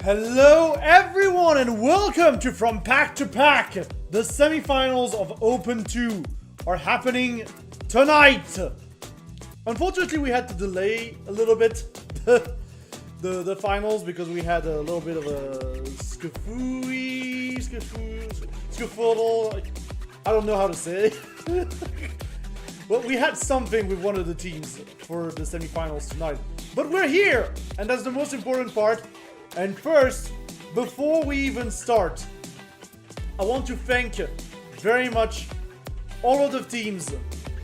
Hello everyone and welcome to From Pack to Pack. The semifinals of Open 2 are happening tonight. Unfortunately we had to delay a little bit the finals because we had a little bit of a scuffle. I don't know how to say it. Well, we had something with one of the teams for the semifinals tonight. But we're here and that's the most important part. And first, before we even start, I want to thank very much all of the teams,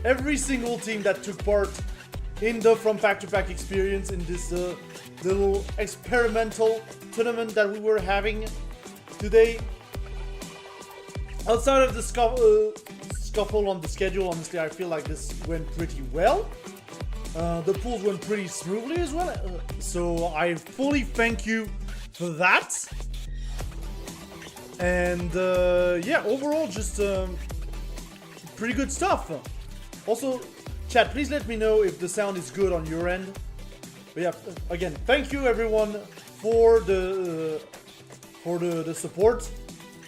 every single team that took part in the From Pack to Pack experience in this little experimental tournament that we were having today. Outside of the scuffle on the schedule, honestly, I feel like this went pretty well. The pools went pretty smoothly as well, so I fully thank you for that. And yeah, overall just pretty good stuff. Also, chat, please let me know if the sound is good on your end. But yeah, again, thank you everyone for the support,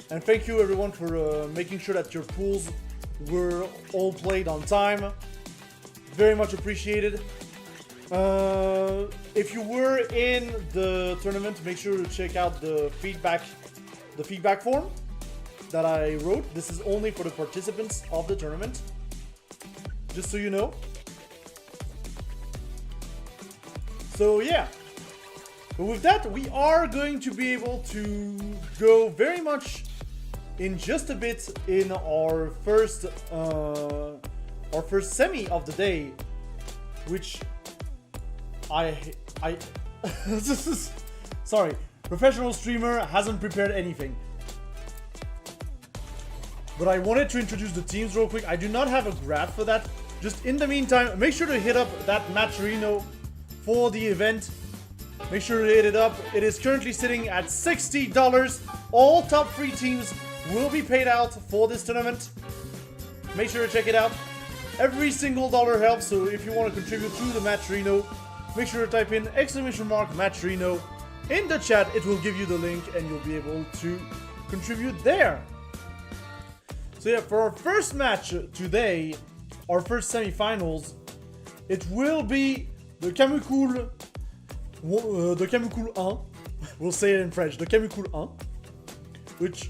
and thank you everyone for making sure that your pools were all played on time. Very much appreciated. If you were in the tournament, make sure to check out the feedback form that I wrote. This is only for the participants of the tournament, just so you know. So yeah, but with that, we are going to be able to go very much in just a bit in our first semi of the day, which sorry, professional streamer hasn't prepared anything. But I wanted to introduce the teams real quick. I do not have a graph for that. Just in the meantime, make sure to hit up that Matcherino for the event. Make sure to hit it up. It is currently sitting at $60. All top 3 teams will be paid out for this tournament. Make sure to check it out. Every single dollar helps, so if you want to contribute to the Matcherino, make sure to type in !Matcherino in the chat. It will give you the link and you'll be able to contribute there. So yeah, for our first match today, our first semifinals, it will be the Camucool 1, we'll say it in French, the Camucool 1, which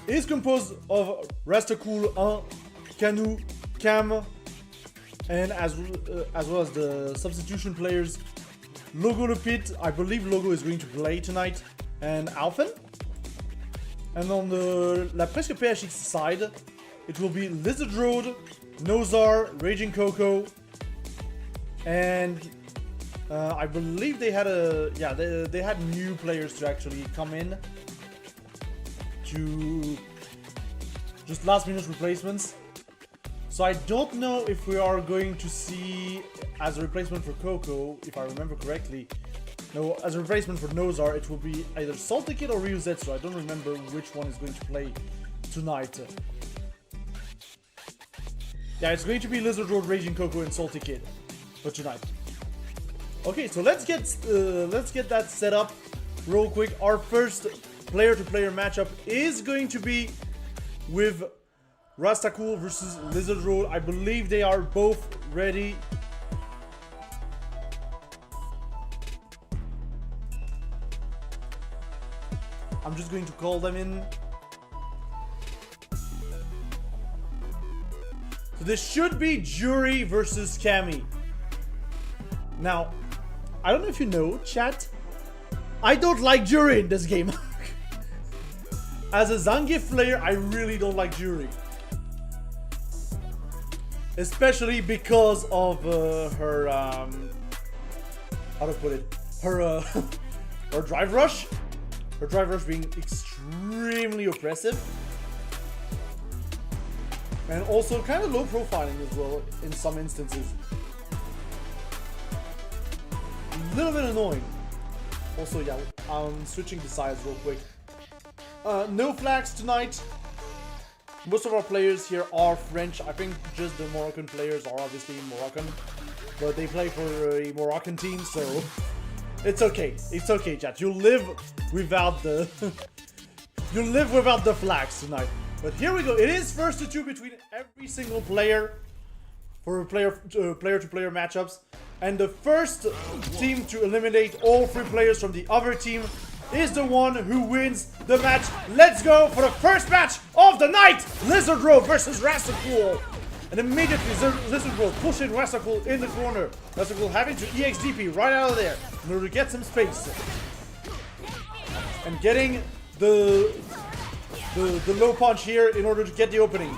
is composed of Rastacool 1, Canu, Cam, and as well as the substitution players, Logo Le Pit, I believe Logo is going to play tonight, and Alphen. And on the La Presque PHX side, it will be Lizard Road, Nozar, Raging Coco, and I believe they had they had new players to actually come in to just last minute replacements. So I don't know if we are going to see, as a replacement for Coco, if I remember correctly, no, as a replacement for Nozar, it will be either Salty Kid or Ryuzetsu. I don't remember which one is going to play tonight. Yeah, it's going to be Lizard Road, Raging Coco, and Salty Kid for tonight. Okay, so let's get that set up real quick. Our first player-to-player matchup is going to be with Rastacool versus Lizard Road. I believe they are both ready. I'm just going to call them in. So this should be Jury versus Cammy. Now, I don't know if you know, chat, I don't like Jury in this game. As a Zangief player, I really don't like Jury. Especially because of her, how to put it, her drive rush. Her drive rush being extremely oppressive. And also kind of low profiling as well in some instances. A little bit annoying. Also, yeah, I'm switching the sides real quick. No flags tonight. Most of our players here are French. I think just the Moroccan players are obviously Moroccan, but they play for a Moroccan team, so It's okay. It's okay, chat. You'll live without the... You'll live without the flags tonight. But here we go. It is first to 2 between every single player for player-to-player matchups. And the first team to eliminate all 3 players from the other team is the one who wins the match. Let's go for the first match of the night. Lizard Road versus Rastakul. And immediately Lizard Road pushing Rastakul in the corner. Rastakul having to EXDP right out of there in order to get some space. And getting the low punch here in order to get the opening.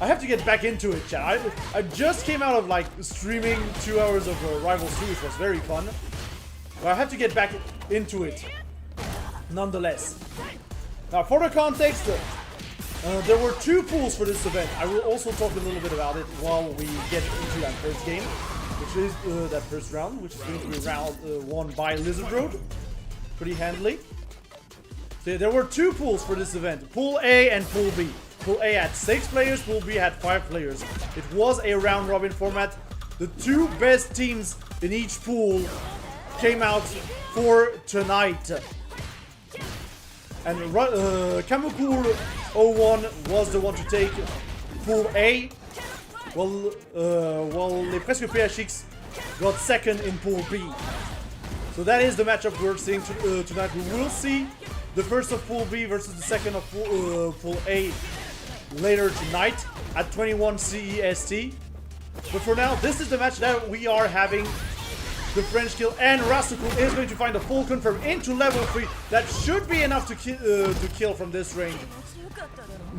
I have to get back into it, chat. I just came out of like streaming 2 hours of Rivals 2, which was very fun. But I have to get back into it, nonetheless. Now, for the context, there were 2 pools for this event. I will also talk a little bit about it while we get into that first game, which is that first round, which is going to be round won by Lizard Road, pretty handily. So there were 2 pools for this event, Pool A and Pool B. Pool A had 6 players, Pool B had 5 players. It was a round-robin format. The 2 best teams in each pool came out for tonight. And Kamukul 01 was the one to take Pool A, while Les Presque PHX got second in Pool B. So that is the matchup we're seeing tonight. We will see the first of Pool B versus the second of Pool A later tonight at 21 CEST. But for now, this is the match that we are having. The French kill, and Rastakul is going to find a full confirm into level 3. That should be enough to kill from this range.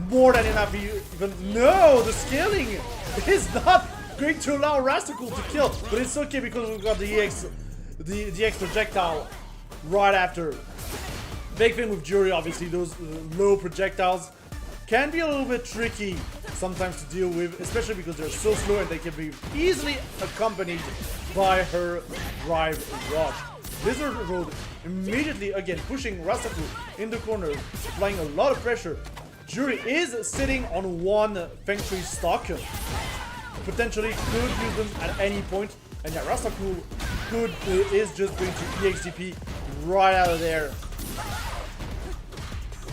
More than enough even. No, the scaling is not going to allow Rastakul to kill. But it's okay because we've got the EX projectile right after. Big thing with Jury, obviously, those low projectiles can be a little bit tricky sometimes to deal with, especially because they're so slow and they can be easily accompanied by her drive rush. Lizard Road immediately again pushing Rastakul in the corner, applying a lot of pressure. Jury is sitting on 1 Feng Shui stock. Potentially could use them at any point. And yeah, Rastakul is just going to EXDP right out of there.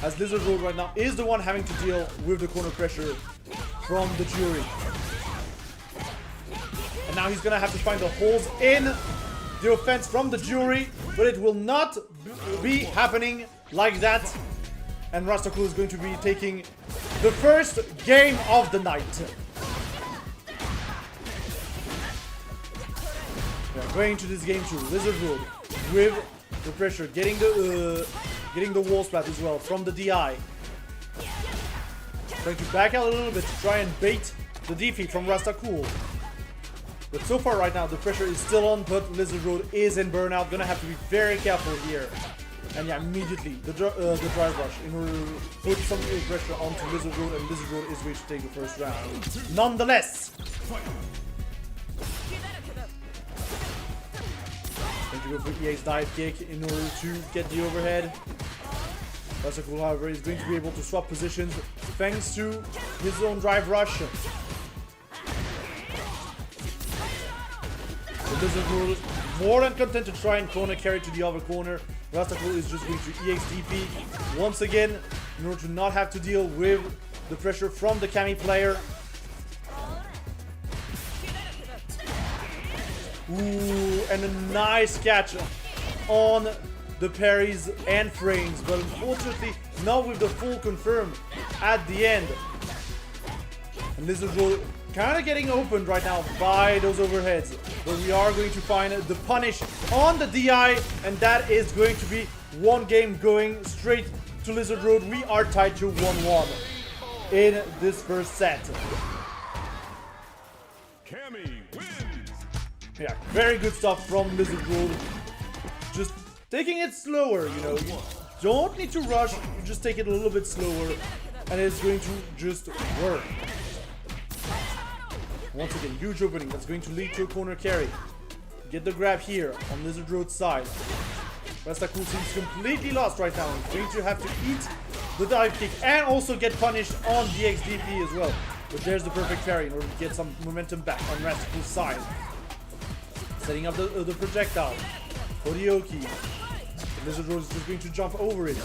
As Lizard Road right now is the one having to deal with the corner pressure from the Jury. And now he's gonna have to find the holes in the offense from the Jury, but it will not be happening like that. And Rastakul is going to be taking the first game of the night. Yeah, going into this game too, Lizard Road with the pressure, getting the wall splat as well from the DI. Trying to back out a little bit to try and bait the defeat from Rastakul. But so far right now, the pressure is still on, but Lizard Road is in burnout. Gonna have to be very careful here. And yeah, immediately, the drive rush in order to put some pressure onto Lizard Road, and Lizard Road is going to take the first round. Nonetheless, going to go for EX dive kick in order to get the overhead. Rastakul, however, is going to be able to swap positions thanks to his own drive rush. So Lizard Road more than content to try and corner carry to the other corner. Rastakul is just going to EXDP once again in order to not have to deal with the pressure from the Kami player. Ooh, and a nice catch on the parries and frames, but unfortunately not with the full confirm at the end. And Lizard Road kind of getting opened right now by those overheads, but we are going to find the punish on the DI, and that is going to be 1 game going straight to Lizard Road. We are tied to 1-1 in this first set. Kami wins. Yeah, very good stuff from Lizard Road. Just taking it slower, you know. You don't need to rush, you just take it a little bit slower, and it's going to just work. Once again, huge opening that's going to lead to a corner carry. Get the grab here on Lizard Road's side. Rastakul seems completely lost right now. He's going to have to eat the dive kick and also get punished on the XDP as well. But there's the perfect parry in order to get some momentum back on Rastakul's side. Setting up the projectile. Horioki. The Lizard Road is just going to jump over it.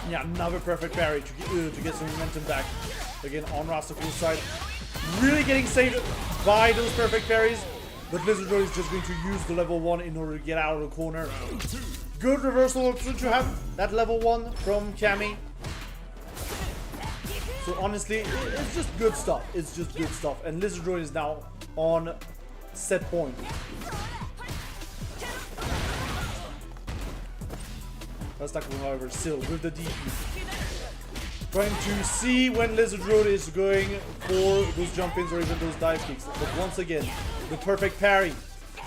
Yeah, another perfect parry to get some momentum back. Again, on Rastakul's side. Really getting saved by those perfect parries. But Lizard Road is just going to use the level 1 in order to get out of the corner. Good reversal option to have that level 1 from Cammy. So honestly, it's just good stuff. It's just good stuff. And Lizard Road is now on set point. Rastakul, however, still with the DP. Trying to see when Lizard Road is going for those jump ins or even those dive kicks. But once again, the perfect parry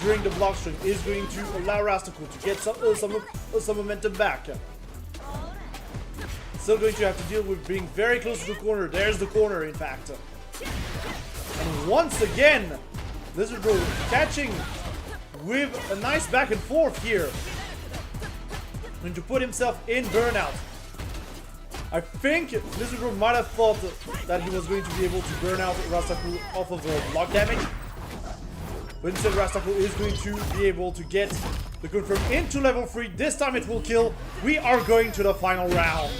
during the block string is going to allow Rastakul to get some momentum back. Still going to have to deal with being very close to the corner. There's the corner, in fact. And once again, Lizard Road catching with a nice back and forth here. Going to put himself in burnout. I think Lizard Road might have thought that he was going to be able to burn out Rastakul off of block damage. But instead Rastakul is going to be able to get the confirm into level 3. This time it will kill. We are going to the final round.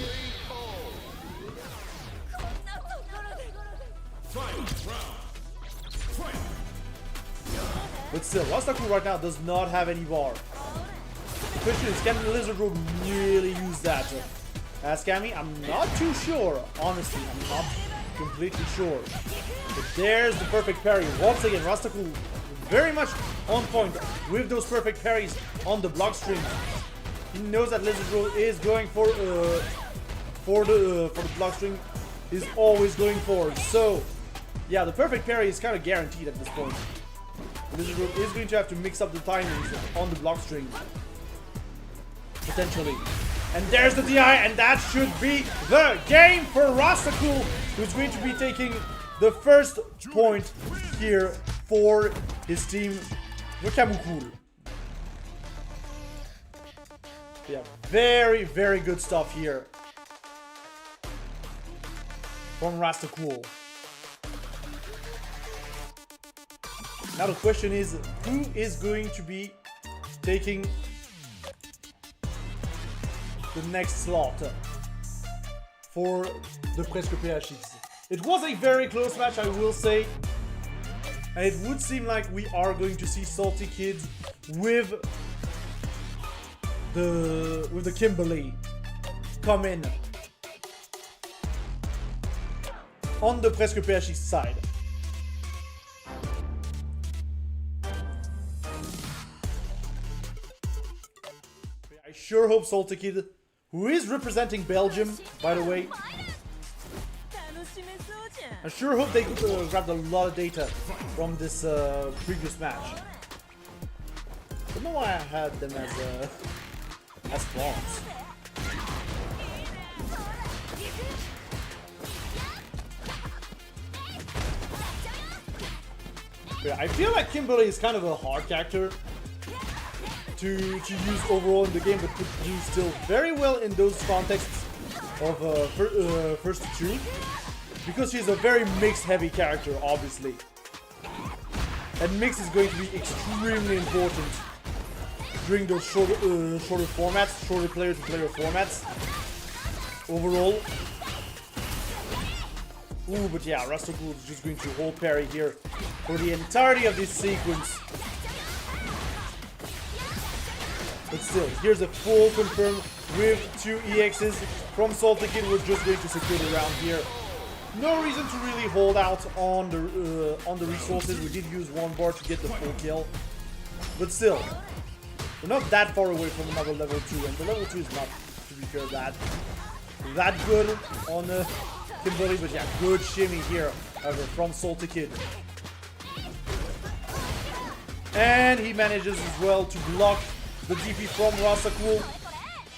But still, Rastakul right now does not have any bar. The question is, can the Lizard Road really use that? As Cammy, I'm not too sure. Honestly, I'm not completely sure. But there's the perfect parry. Once again, Rastakul very much on point with those perfect parries on the block string. He knows that Lizard Road is going for the block string. Is always going forward. So, yeah, the perfect parry is kind of guaranteed at this point. Lizard Road is going to have to mix up the timings on the block string. Potentially. And there's the DI, and that should be the game for Rastakul, who's going to be taking the first point here for his team, Kamukul. Yeah, very, very good stuff here from Rastakul. Now the question is, who is going to be taking the next slot for the Presque PHX? It was a very close match, I will say. And it would seem like we are going to see Salty Kids with the Kimberly come in on the Presque PHX side. I sure hope Salty Kid, who is representing Belgium, by the way, I sure hope they grabbed a lot of data from this previous match. I don't know why I had them as pawns. Yeah, I feel like Kimberly is kind of a hard character to use overall in the game, but could do still very well in those contexts of first to two, because she's a very mix heavy character, obviously. And mix is going to be extremely important during those shorter formats, shorter player to player formats overall. Ooh, but yeah, Rastakul is just going to hold parry here for the entirety of this sequence. But still, here's a full confirm with 2 EXs from Salty Kid. We're just going to secure the round here. No reason to really hold out on the resources. We did use 1 bar to get the full kill. But still, we're not that far away from another level 2. And the level 2 is not, to be fair, that good on Kimberly. But yeah, good shimmy here, however, from Salty Kid. And he manages as well to block the DP from Rastakul.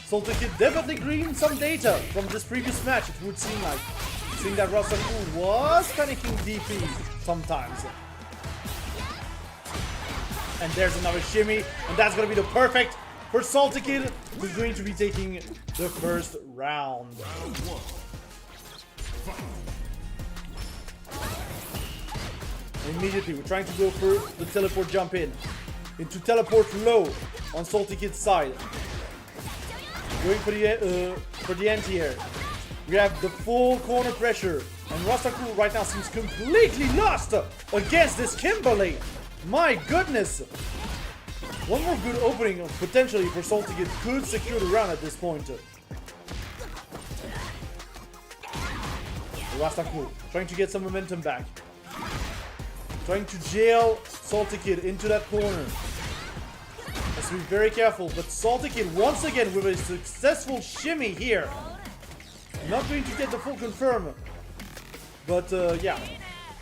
Salty Kid definitely gleaned some data from this previous match, it would seem like. Seeing that Rastakul was panicking DP sometimes. And there's another shimmy, and that's going to be the perfect for Salty Kid, who's going to be taking the first round. Immediately, we're trying to go for the teleport jump in. Into teleport low on Salty Kid's side. Going for the anti-air. We have the full corner pressure. And Rastakul right now seems completely lost against this Kimberly. My goodness. One more good opening potentially for Salty Kid could secure the round at this point. Rastakul trying to get some momentum back. Trying to jail Salty Kid into that corner. Has to be very careful, but Salty Kid once again with a successful shimmy here. Not going to get the full confirm. But yeah,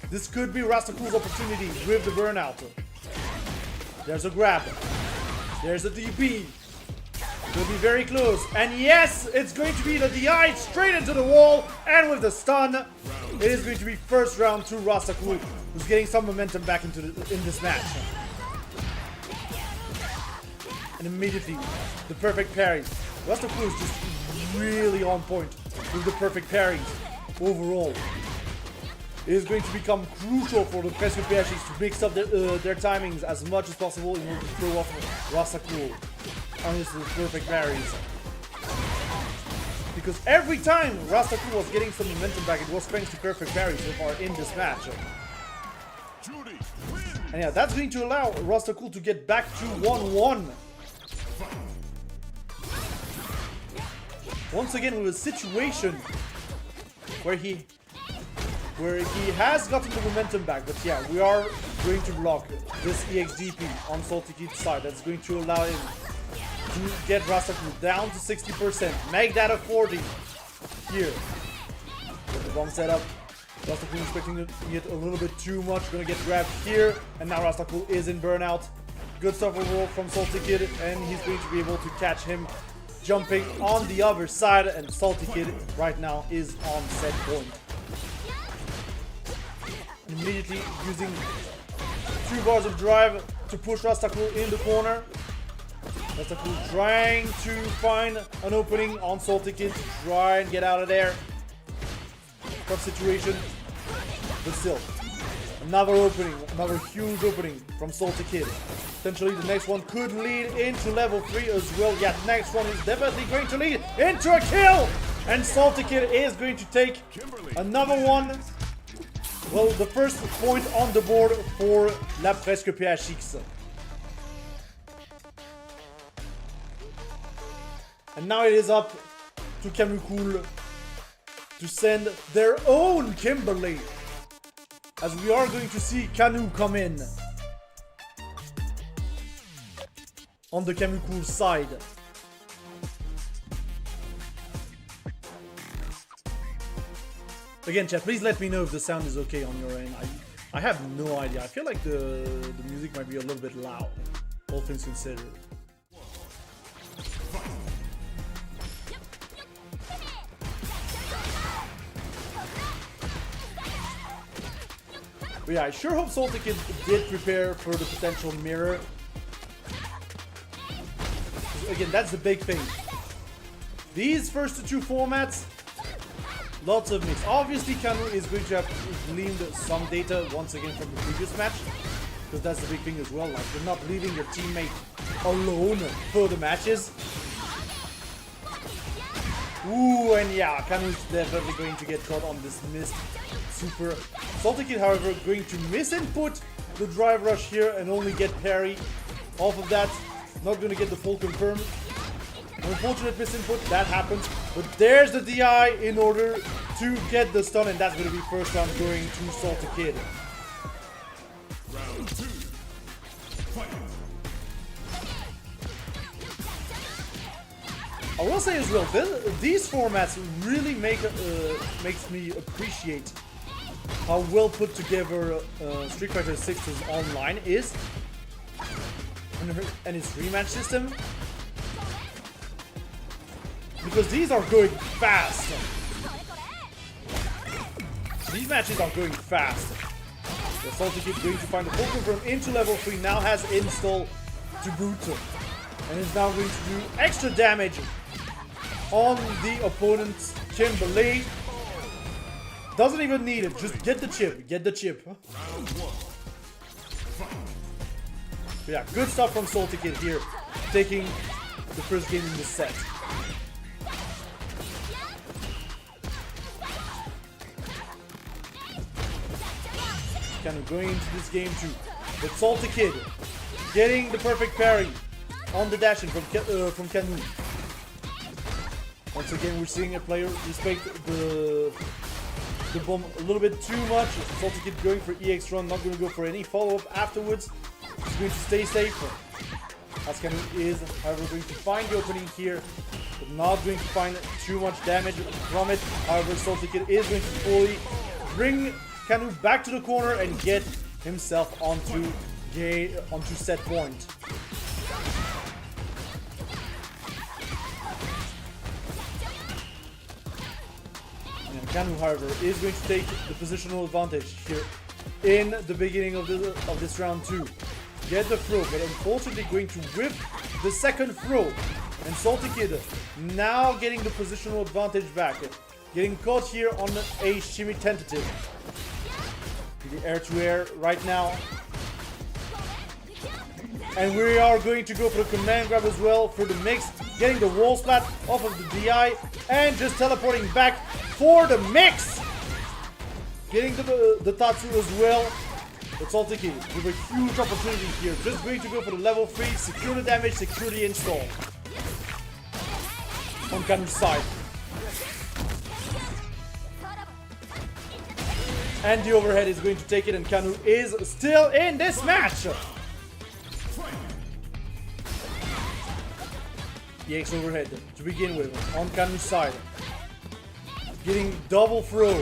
this could be Rastakul's opportunity with the burnout. There's a grab. There's a DP. Will be very close. And yes, it's going to be the DI straight into the wall. And with the stun, it is going to be first round to Rastakul, who's getting some momentum back in this match. And immediately, the perfect parries. Rastakul is just really on point with the perfect parries overall. It is going to become crucial for the Presque PHX to mix up their timings as much as possible in order to throw off Rastakul on his perfect parries. Because every time Rastakul was getting some momentum back, it was thanks to perfect parries so far in this match. And yeah, that's going to allow Rastakul to get back to 1-1. Once again with a situation where he has gotten the momentum back, but yeah, we are going to block this EXDP on Salty Kid's side. That's going to allow him to get Rastakul down to 60%, make that a 40 here. With the bomb setup, Rastakul expecting it a little bit too much, gonna get grabbed here, and now Rastakul is in burnout. Good stuff overall from Salty Kid, and he's going to be able to catch him jumping on the other side, and Salty Kid right now is on set point. Immediately using 2 bars of drive to push Rastakul in the corner. Rastakul trying to find an opening on Salty Kid to try and get out of there. Tough situation, but still. Another opening, another huge opening from Salty Kid. Potentially the next one could lead into level 3 as well. Yeah, the next one is definitely going to lead into a kill! And Salty Kid is going to take another one. Well, the first point on the board for La Presque PHX. And now it is up to Kamukul to send their own Kimberly. As we are going to see Kanu come in on the Kamukul side. Again, chat, please let me know if the sound is okay on your end. I have no idea. I feel like the music might be a little bit loud, all things considered. But yeah, I sure hope Salty Kid did prepare for the potential mirror. Again, that's the big thing. These first 2 formats, lots of mix. Obviously, Kanu is going to have gleaned some data once again from the previous match. Because that's the big thing as well. Like, you're not leaving your teammate alone for the matches. Ooh, and yeah, Kanu is definitely going to get caught on this missed super. Salty Kid, however, going to misinput the drive rush here and only get parry off of that. Not going to get the full confirm. Unfortunate misinput, that happens. But there's the DI in order to get the stun, and that's going to be first round going to Salty Kid. Round 2. Fight. I will say as well, these formats really makes me appreciate how well put together Street Fighter 6's online is, and its rematch system, because these are going fast. These matches are going fast. The Salty Kid going to find the full confirm into level 3, now has install to boot, and is now going to do extra damage on the opponent's Kimberly. Doesn't even need it, just get the chip, get the chip. Round 1. Yeah, good stuff from Salty Kid here, taking the first game in the set. Kind of going into this game too. But Salty Kid getting the perfect parry on the dash-in from Canu. Once again, we're seeing a player respect the bomb a little bit too much. Salty Kid going for EX run, not going to go for any follow-up afterwards. He's going to stay safe. As Canu is, however, going to find the opening here, but not going to find too much damage from it. However, Salty Kid is going to fully bring Canu back to the corner and get himself onto set point. And Canu, however, is going to take the positional advantage here in the beginning of this round 2. Get the throw, but unfortunately going to whip the second throw. And Salty Kid now getting the positional advantage back. Getting caught here on a shimmy tentative. The air-to-air right now. And we are going to go for the command grab as well for the mix. Getting the wall splat off of the DI. And just teleporting back for the mix. Getting the Tatsu as well. But Salty Kid with a huge opportunity here. Just going to go for the level 3. Secure the damage, secure the install. On Canu's side. And the overhead is going to take it, and Canu is still in this match. EX overhead to begin with on Canu's side. Getting double throw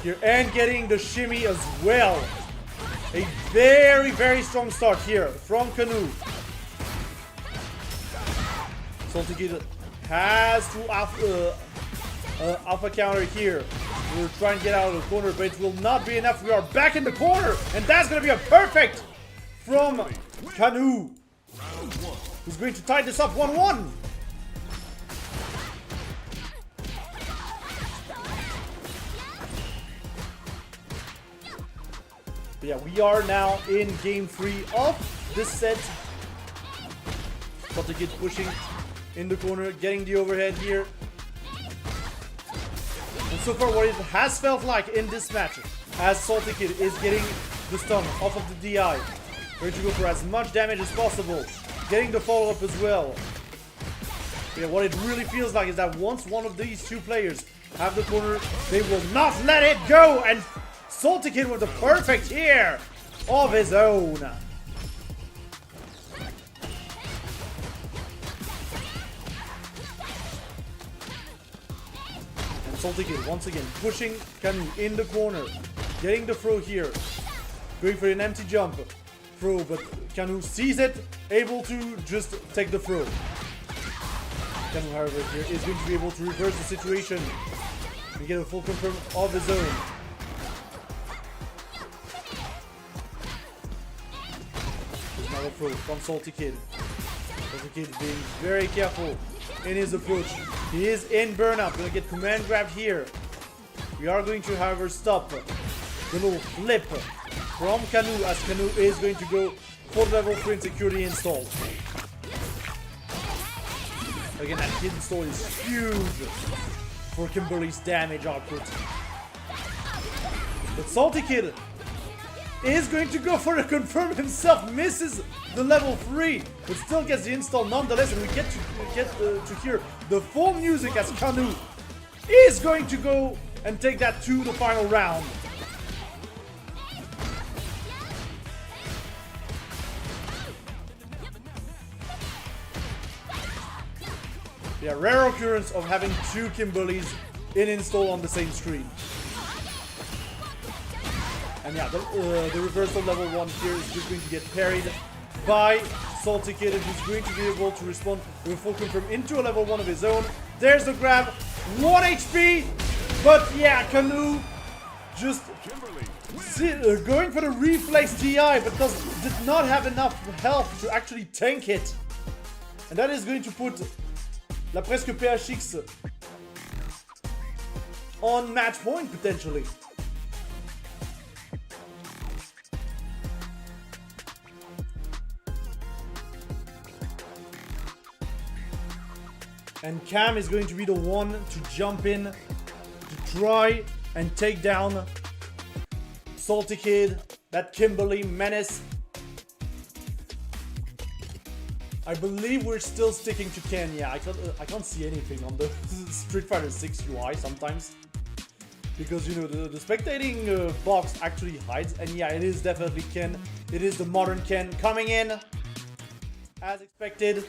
here and getting the shimmy as well. A very, very strong start here from Canu. Salty Kid has to alpha counter here. We're trying to get out of the corner, but it will not be enough. We are back in the corner, and that's going to be a perfect from Canu, who's going to tie this up 1-1. But yeah, we are now in game 3 of this set. Salty Kid pushing in the corner, getting the overhead here. And so far what it has felt like in this match, as Salty Kid is getting the stun off of the DI. Going to go for as much damage as possible. Getting the follow-up as well. Yeah, what it really feels like is that once one of these two players have the corner, they will not let it go. And Salty Kid with the perfect here of his own. Salty Kid once again pushing Canu in the corner, getting the throw here, going for an empty jump throw, but Canu sees it, able to just take the throw. Canu, however, here is going to be able to reverse the situation and get a full confirm of his own. There's another throw from Salty Kid. Salty Kid being very careful in his approach. He is in burnout. Gonna get command grabbed here. We are going to, however, stop the little flip from Canu, as Canu is going to go for level 3 security install. Again, that hit install is huge for Kimberly's damage output. But Salty Kid is going to go for the confirm himself, misses the level 3, but still gets the install nonetheless, and we get to hear the full music as Canu is going to go and take that to the final round. Yeah, rare occurrence of having two Kimberlys in install on the same screen. And yeah, the reversal level 1 here is just going to get parried by Salty Kid, and he's going to be able to respond with a full confirm into a level 1 of his own. There's the grab, 1 HP, but yeah, Canu just going for the reflex DI, but did not have enough health to actually tank it. And that is going to put La Presque PHX on match point potentially. And Cam is going to be the one to jump in to try and take down Salty Kid, that Kimberly menace. I believe we're still sticking to Ken. Yeah, I can't see anything on the Street Fighter 6 UI sometimes. Because, you know, the spectating box actually hides. And yeah, it is definitely Ken. It is the modern Ken coming in. As expected.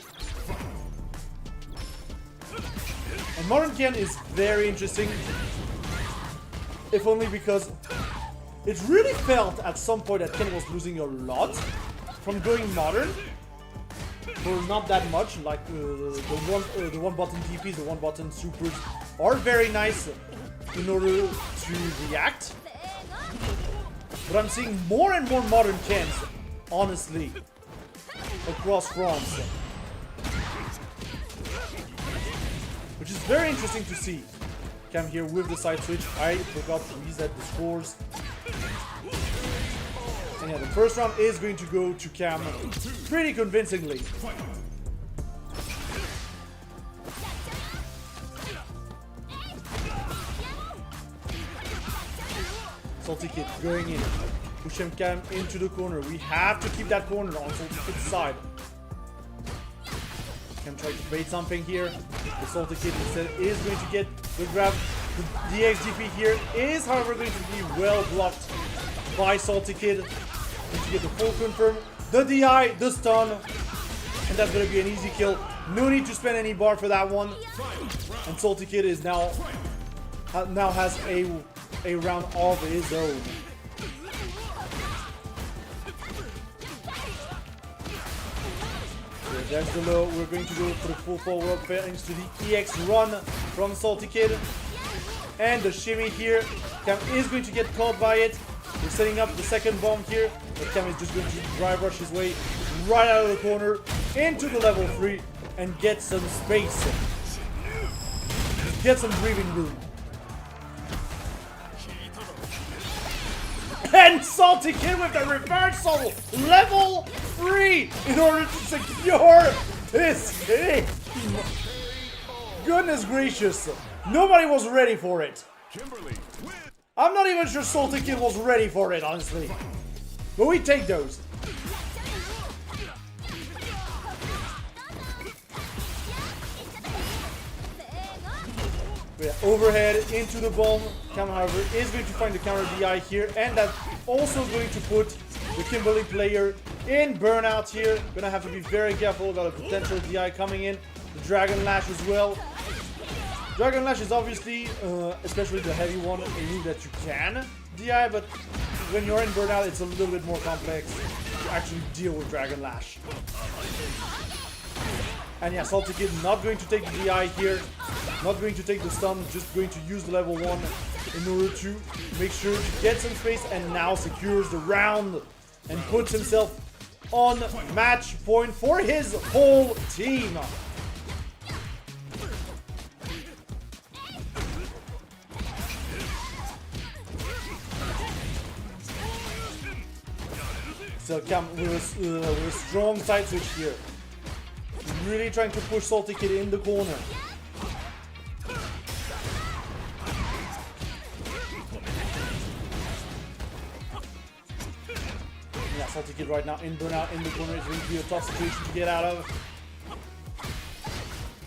And modern Ken is very interesting. If only because it really felt at some point that Ken was losing a lot from going modern. For not that much, like the one button TPs, the one button supers are very nice in order to react. But I'm seeing more and more modern Kens, honestly, across France. Which is very interesting to see. Cam here with the side switch. I forgot to reset the scores. And yeah, the first round is going to go to Cam pretty convincingly. Salty Kid going in. Push him Cam into the corner. We have to keep that corner on Salty Kid's side. Cam trying to bait something here. The Salty Kid instead is going to get the grab. The DXDP here is, however, going to be well blocked by Salty Kid. To get the full confirm, the DI, the stun, and that's gonna be an easy kill. No need to spend any bar for that one. And Salty Kid is now has a round of his own. So there's the low. We're going to go for the full forward thanks to the EX run from Salty Kid. And the shimmy here. Cam is going to get caught by it. We're setting up the second bomb here. But Cam is just going to drive rush his way right out of the corner into the level 3 and get some space. Get some breathing room. And Salty Kid with the reversal! Level 3 in order to secure this game. Goodness gracious. Nobody was ready for it. I'm not even sure Salty Kid was ready for it, honestly. But we take those. Yeah, overhead into the bomb. Cam, however, is going to find the counter DI here. And that's also going to put the Kimberly player in burnout here. Gonna have to be very careful about a potential DI coming in. The Dragon Lash as well. Dragon Lash is obviously, especially the heavy one, a move that you can DI, but when you're in burnout, it's a little bit more complex to actually deal with Dragon Lash. And yeah, Salty Kid not going to take the DI here, not going to take the stun, just going to use the level 1 in order to make sure to get some space, and now secures the round and puts himself on match point for his whole team. So Cam with a strong side switch here. Really trying to push Salty Kid in the corner. Yeah, Salty Kid right now in burnout in the corner is going to be a tough situation to get out of.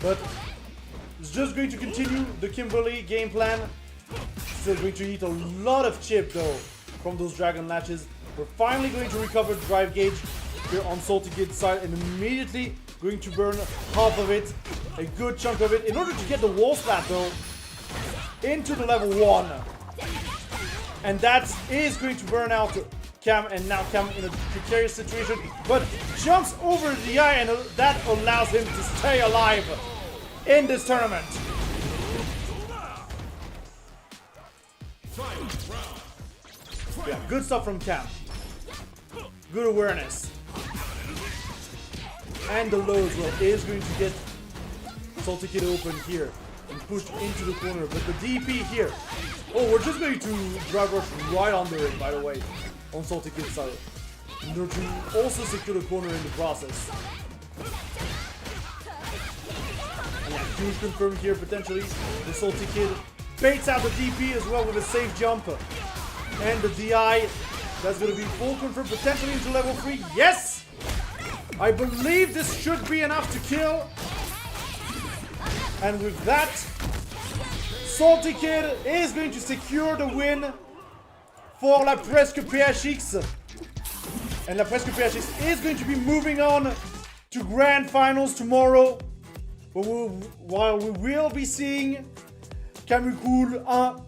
But it's just going to continue the Kimberly game plan. Still going to eat a lot of chip though from those Dragon Latches. We're finally going to recover Drive Gauge here on Salty Kid's side and immediately going to burn half of it, a good chunk of it, in order to get the wall splat though into the level 1. And that is going to burn out Cam, and now Cam in a precarious situation, but jumps over the eye, and that allows him to stay alive in this tournament. Yeah, good stuff from Cam. Good awareness. And the low as well is going to get Salty Kid open here and pushed into the corner. But the DP here. Oh, we're just going to drive rush right under it, by the way, on Salty Kid's side. In order to also secure the corner in the process. Yeah, huge confirm here potentially. The Salty Kid baits out the DP as well with a safe jump. And the DI, that's going to be full confirm potentially into level 3. Yes! I believe this should be enough to kill. And with that, Salty Kid is going to secure the win for La Presque PHX. And La Presque PHX is going to be moving on to Grand Finals tomorrow. While we will be seeing Kamukul 1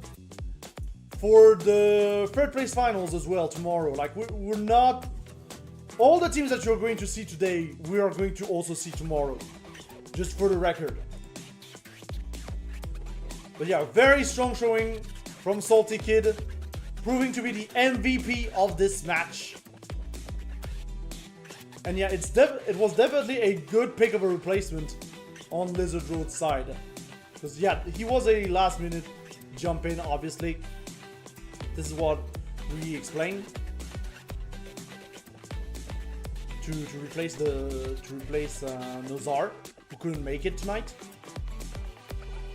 for the third place finals as well tomorrow. Like, we're not... All the teams that you're going to see today, we are going to also see tomorrow. Just for the record. But yeah, very strong showing from Salty Kid. Proving to be the MVP of this match. And yeah, it was definitely a good pick of a replacement on Lizard Road's side. Because yeah, he was a last minute jump in, obviously. This is what we explained. To replace Nozar, who couldn't make it tonight.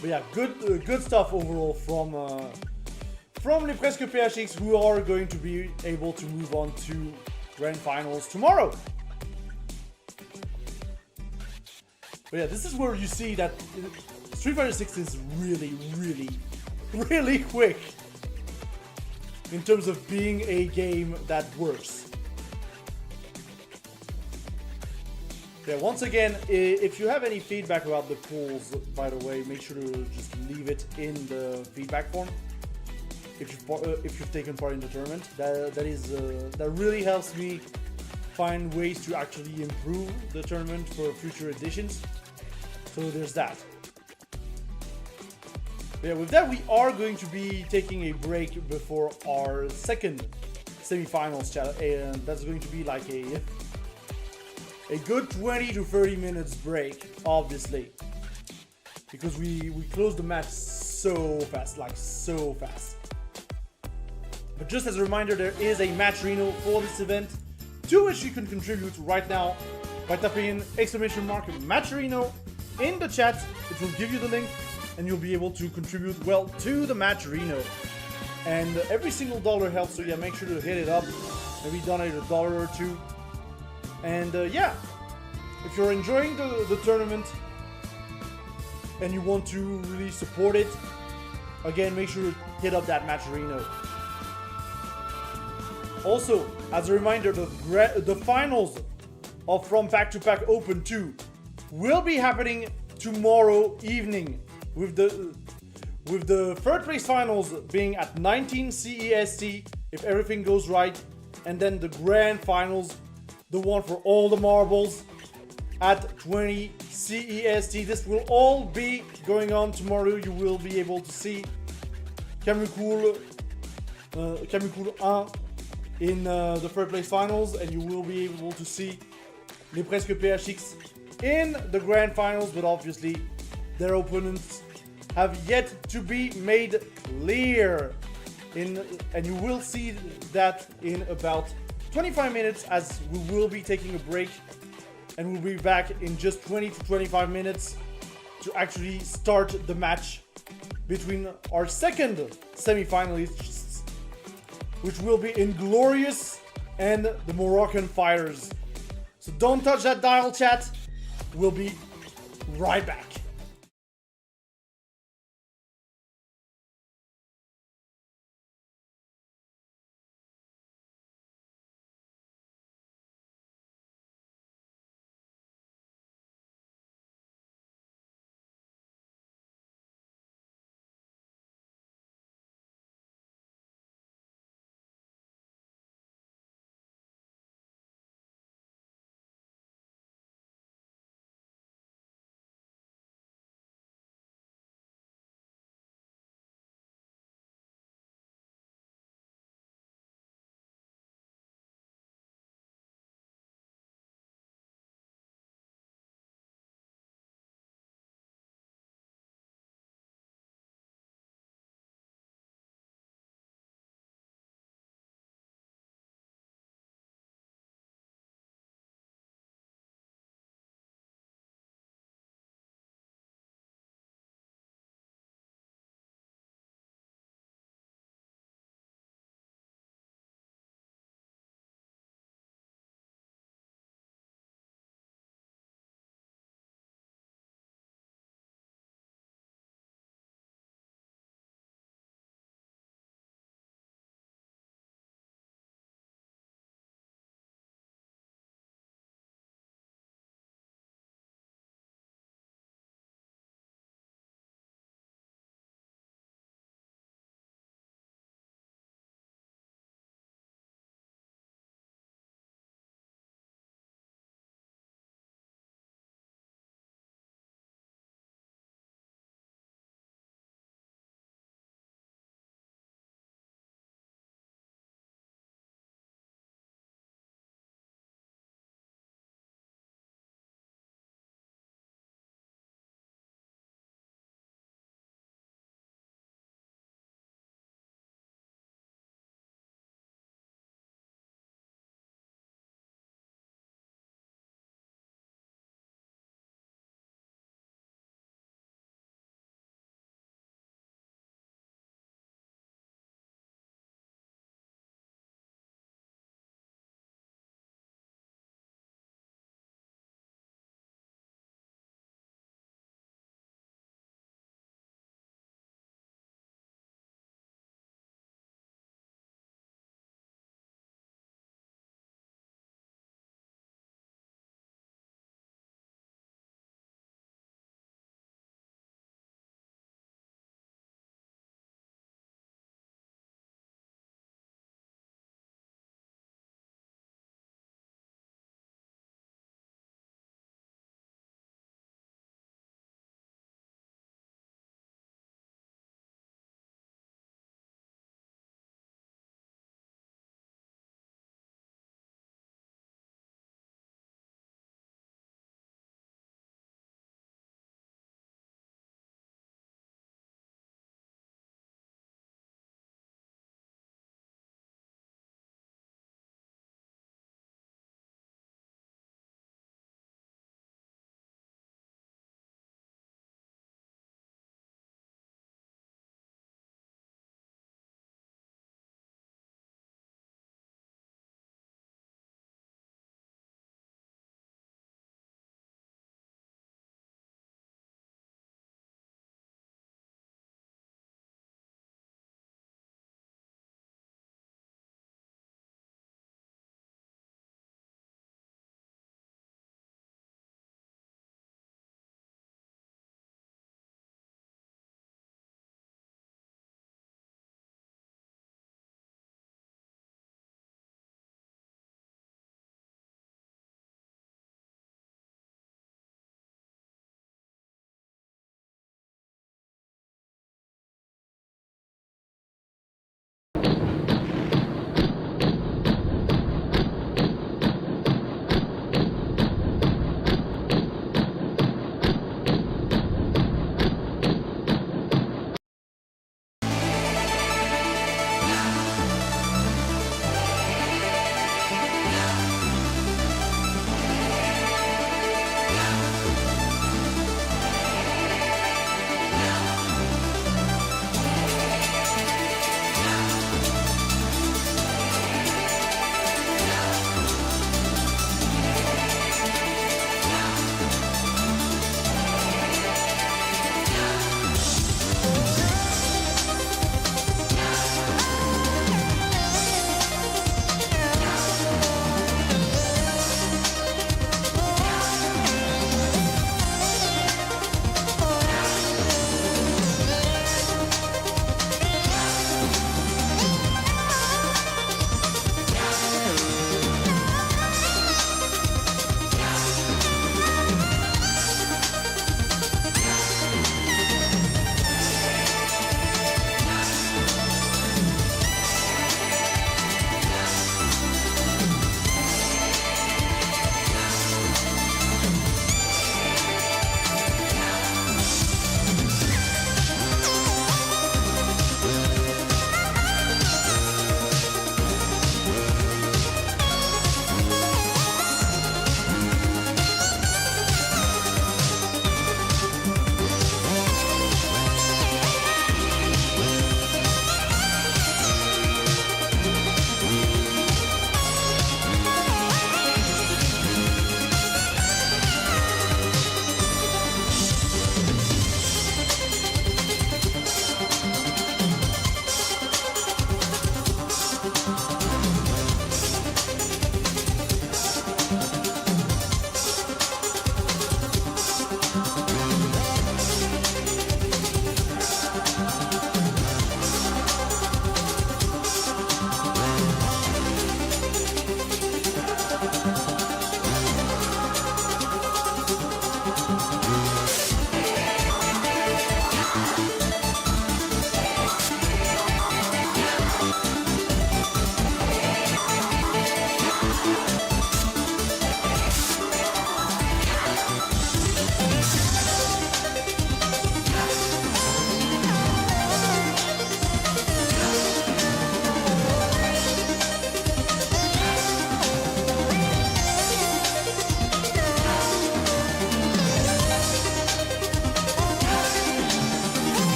But yeah, good stuff overall from Les Presque PHX, who are going to be able to move on to Grand Finals tomorrow. But yeah, this is where you see that Street Fighter 6 is really quick in terms of being a game that works. Yeah, once again, if you have any feedback about the polls, by the way, make sure to just leave it in the feedback form. If you've taken part in the tournament, that really helps me find ways to actually improve the tournament for future editions. So there's that. Yeah, with that, we are going to be taking a break before our second semifinals challenge, and that's going to be like a good 20 to 30 minutes break, obviously, because we closed the match so fast, like so fast. But just as a reminder, there is a match reno for this event, to which you can contribute right now by typing in !matcherino in the chat. It will give you the link, and you'll be able to contribute, well, to the match reno. And every single dollar helps, so yeah, make sure to hit it up. Maybe donate $1 or $2. And yeah, if you're enjoying the tournament and you want to really support it, again, make sure to hit up that match reno. Also, as a reminder, the finals of From Pack to Pack Open 2 will be happening tomorrow evening, with the third place finals being at 19 CEST if everything goes right, and then the grand finals, the one for all the marbles, at 20 CEST. This will all be going on tomorrow. You will be able to see Kamukul 1 in the third place finals, and you will be able to see Les Presque PHX in the grand finals, but obviously their opponents have yet to be made clear. And you will see that in about 25 minutes, as we will be taking a break, and we'll be back in just 20 to 25 minutes to actually start the match between our second semi-finalists, which will be Inglorious and the Moroccan Fighters. So don't touch that dial, chat. We'll be right back.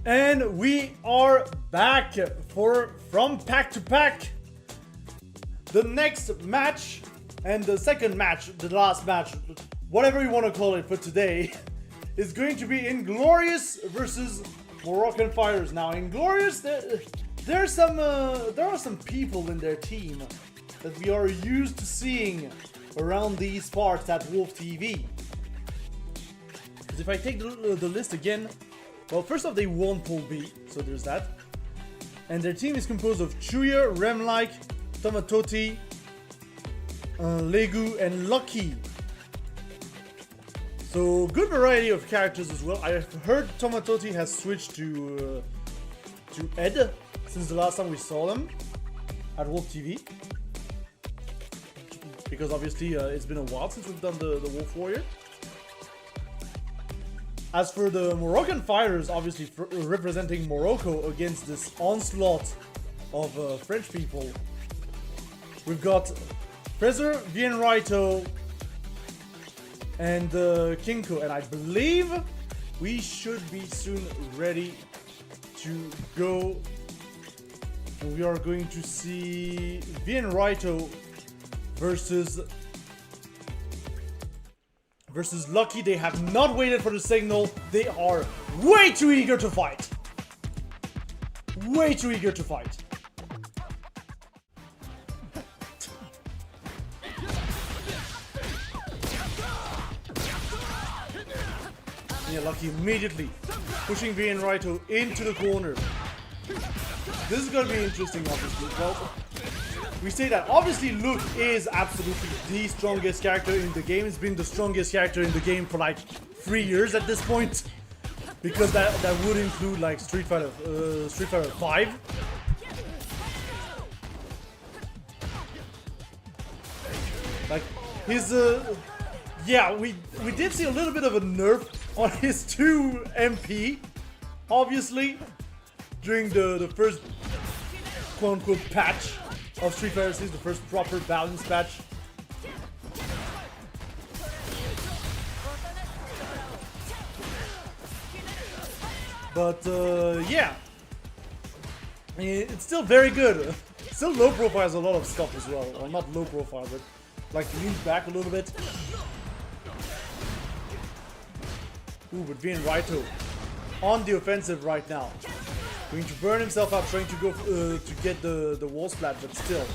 And we are back from pack to pack. The next match and the second match, the last match, whatever you want to call it for today, is going to be Inglorious versus Moroccan Fighters. Now, Inglorious, there are some people in their team that we are used to seeing around these parts at WolfTV. Because if I take the list again, well, first off, they won Pool B, so there's that. And their team is composed of Chuya, Remlike, Tomatoti, Legu, and Lucky. So, good variety of characters as well. I have heard Tomatoti has switched to Ed since the last time we saw them at WolfTV. Because obviously it's been a while since we've done the Wolf Warrior. As for the Moroccan Fighters, obviously representing Morocco against this onslaught of French people, we've got Fraser, Vienraito, and Kinko, and I believe we should be soon ready to go. And we are going to see Vienraito versus Lucky. They have not waited for the signal. They are way too eager to fight. Way too eager to fight. Yeah, Lucky immediately pushing Vienraito into the corner. This is going to be interesting, obviously. Well, we say that obviously Luke is absolutely the strongest character in the game. He's been the strongest character in the game for like 3 years at this point, because that would include like Street Fighter 5. Like his yeah, we did see a little bit of a nerf on his 2 MP, obviously, during the first quote-unquote patch of Street Fighter 6, the first proper balance patch. But yeah, it's still very good. Still low profile has a lot of stuff as well. Well, not low profile, but like leans back a little bit. Ooh, but Vienraito on the offensive right now. Going to burn himself out, trying to go to get the wall splat, but still.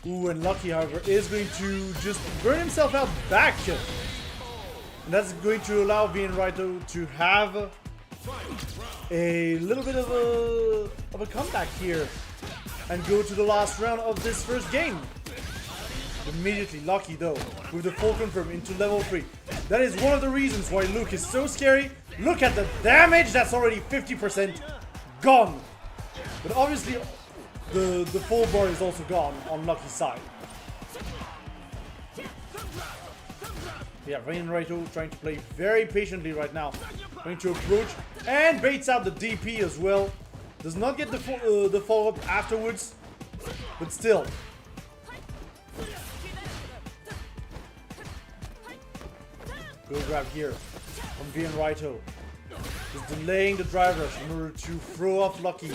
Ooh, and Lucky, however, is going to just burn himself out back. And that's going to allow Vienraito to have a little bit of a comeback here and go to the last round of this first game. Immediately, Lucky though, with the full confirm into level 3. That is one of the reasons why Luke is so scary. Look at the damage, that's already 50% gone. But obviously, the full bar is also gone on Lucky's side. Yeah, Vienraito trying to play very patiently right now. Going to approach and baits out the DP as well. Does not get the follow-up afterwards, but still. Go grab here from Vienraito. Just delaying the drive rush in order to throw off Lucky.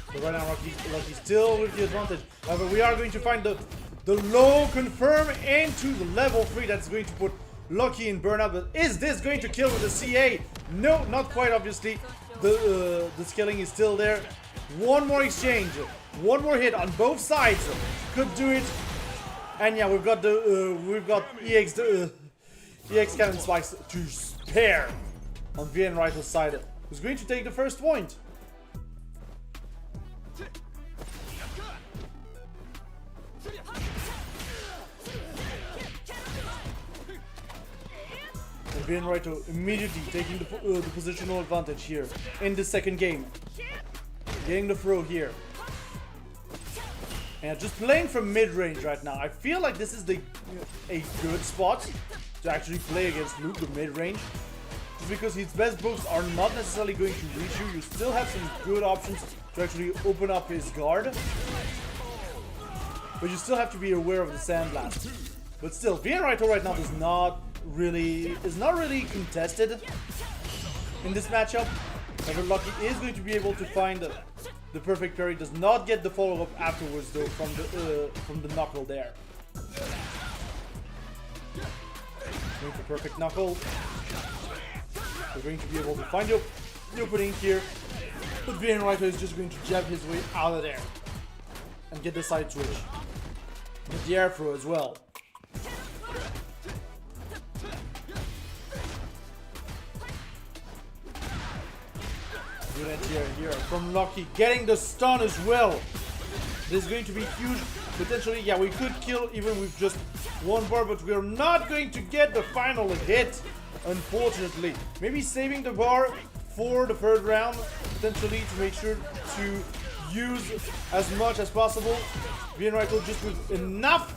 But right now Lucky still with the advantage. However, we are going to find the low confirm into the level 3. That's going to put Lucky in burnout. But is this going to kill with the CA? No, not quite obviously. The scaling is still there. One more exchange. One more hit on both sides. Could do it. And yeah, we've got EX Cannon Spikes to spare on Vienraito's side, who's going to take the first point. And Vienraito immediately taking the positional advantage here in the second game. Getting the throw here. And just playing from mid-range right now. I feel like this is a good spot to actually play against Luke, the mid-range. Just because his best books are not necessarily going to reach you. You still have some good options to actually open up his guard. But you still have to be aware of the Sandblast. But still, Vienraito right now is not really contested. in this matchup. However, Lucky is going to be able to find the perfect parry. Does not get the follow-up afterwards though from the knuckle there. Going for perfect knuckle. We're going to be able to find the opening here. But Virenraito is just going to jab his way out of there. And get the side switch. Get the air throw as well. Good anti-air here from Lucky. Getting the stun as well. This is going to be huge. Potentially, yeah, we could kill even with just one bar, but we're not going to get the final hit, unfortunately. Maybe saving the bar for the third round, potentially, to make sure to use as much as possible. Virenraito just with enough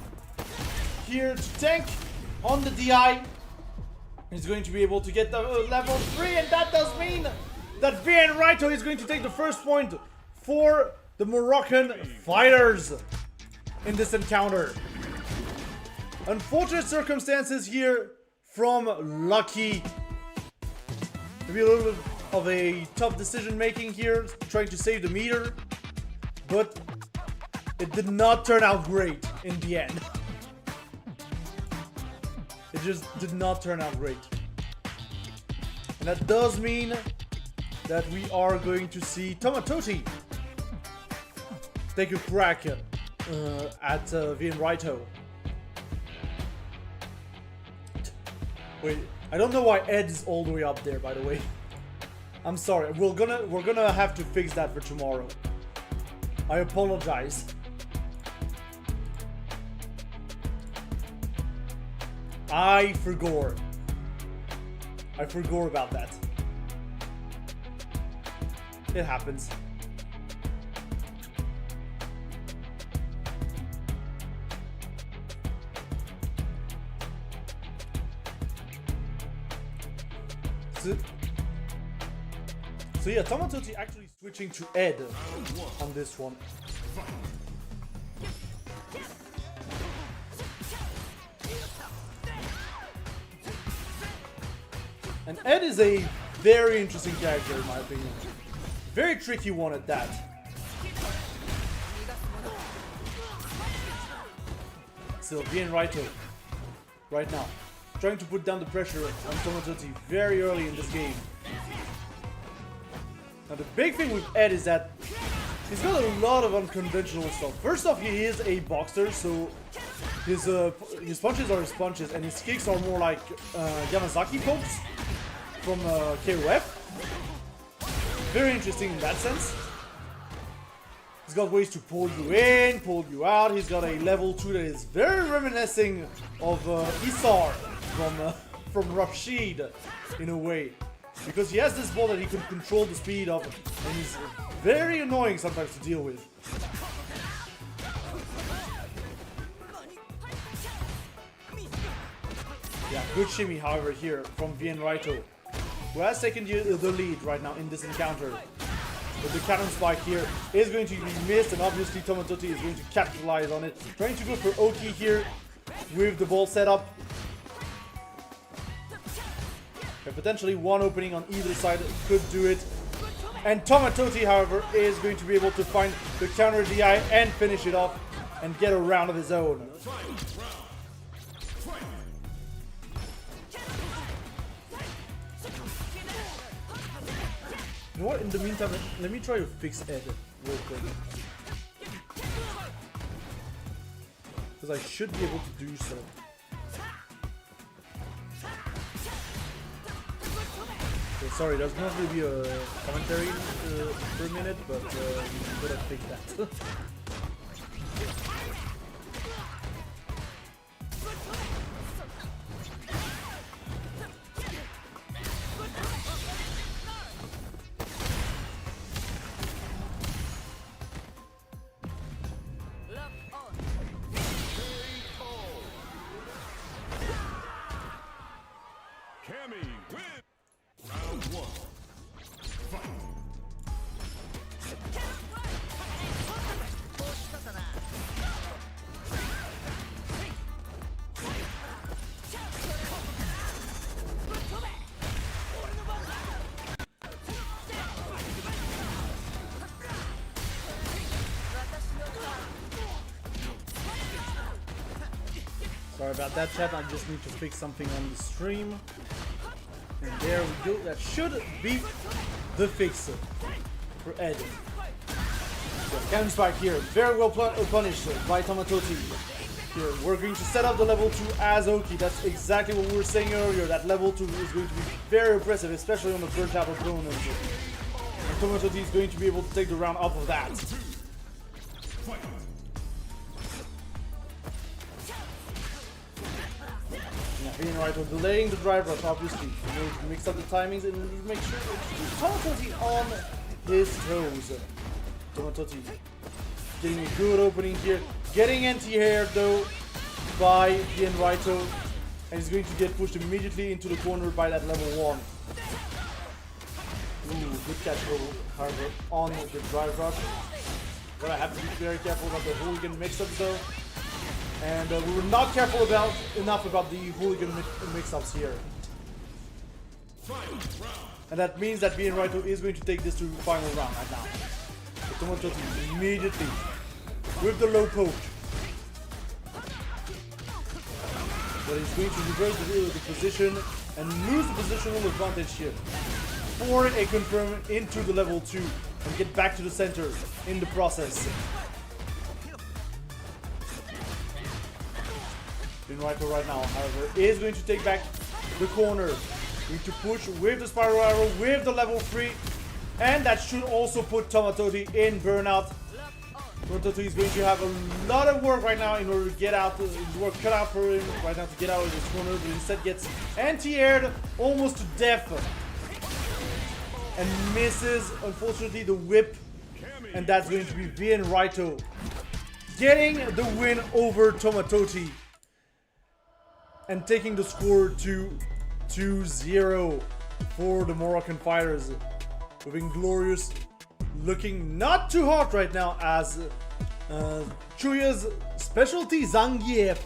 here to tank on the DI. He's going to be able to get the level 3, and that does mean that Virenraito is going to take the first point for the Moroccan fighters in this encounter. Unfortunate circumstances here from Lucky. Maybe a little bit of a tough decision making here, trying to save the meter, but it did not turn out great in the end. It just did not turn out great. And that does mean that we are going to see Tomatoti take a crack at Virenraito. Wait, I don't know why Ed is all the way up there, by the way. I'm sorry. We're gonna have to fix that for tomorrow. I apologize. I forgot about that. It happens. So yeah, Tomatoti actually switching to Ed on this one. And Ed is a very interesting character in my opinion. Very tricky one at that. Still, Virenraito right now trying to put down the pressure on Tomatoti very early in this game. Now the big thing with Ed is that he's got a lot of unconventional stuff. First off, he is a boxer, so his punches are his punches, and his kicks are more like Yamazaki pokes from KOF. Very interesting in that sense. He's got ways to pull you in, pull you out. He's got a level 2 that is very reminiscing of Isar from Rashid in a way. Because he has this ball that he can control the speed of, and he's very annoying sometimes to deal with. Yeah, good shimmy, however, here from Virenraito, who has taken the lead right now in this encounter. But the cannon spike here is going to be missed, and obviously Tomatoti is going to capitalize on it. Trying to go for Oki here with the ball set up. And potentially one opening on either side could do it. And Tomatoti, however, is going to be able to find the counter DI and finish it off and get a round of his own. You know what, in the meantime, let me try to fix Ed real quick. Because I should be able to do so. So sorry, there's not going to be a commentary for a minute, but I'm gonna fix that. Sorry about that, chat. I just need to fix something on the stream. And there we go. That should be the fix for Ed. So, cannon spike here. Very well punished by Tomatoti. Here, we're going to set up the level 2 as Oki. That's exactly what we were saying earlier. That level 2 is going to be very impressive, especially on the burnt out opponent. And Tomatoti is going to be able to take the round off of that. Being right, or delaying the drive rush, obviously, in order to mix up the timings and make sure to keep Tomatoti on his toes. Tomatoti getting a good opening here, getting anti-air though by Bien Raito, and he's going to get pushed immediately into the corner by that level 1. Ooh, good catch however on the drive rush. But I have to be very careful about the hooligan mix-ups though. And we were not careful enough about the hooligan mix-ups here. And that means that Bien Raito is going to take this to the final round right now. But Tomatoti immediately with the low poke. But he's going to reverse the position and lose the positional advantage here. For a confirm into the level 2 and get back to the center in the process. Bien Raito right now, however, is going to take back the corner. Going to push with the spiral arrow, with the level 3. And that should also put Tomatoti in burnout. Tomatoti is going to have a lot of work right now in order to get out, his work cut out for him right now to get out of this corner, but instead gets anti-aired almost to death. And misses, unfortunately, the whip. And that's going to be Bien Raito getting the win over Tomatoti. And taking the score to 2-0 for the Moroccan fighters. With Inglorious looking not too hot right now as Chuya's specialty Zangief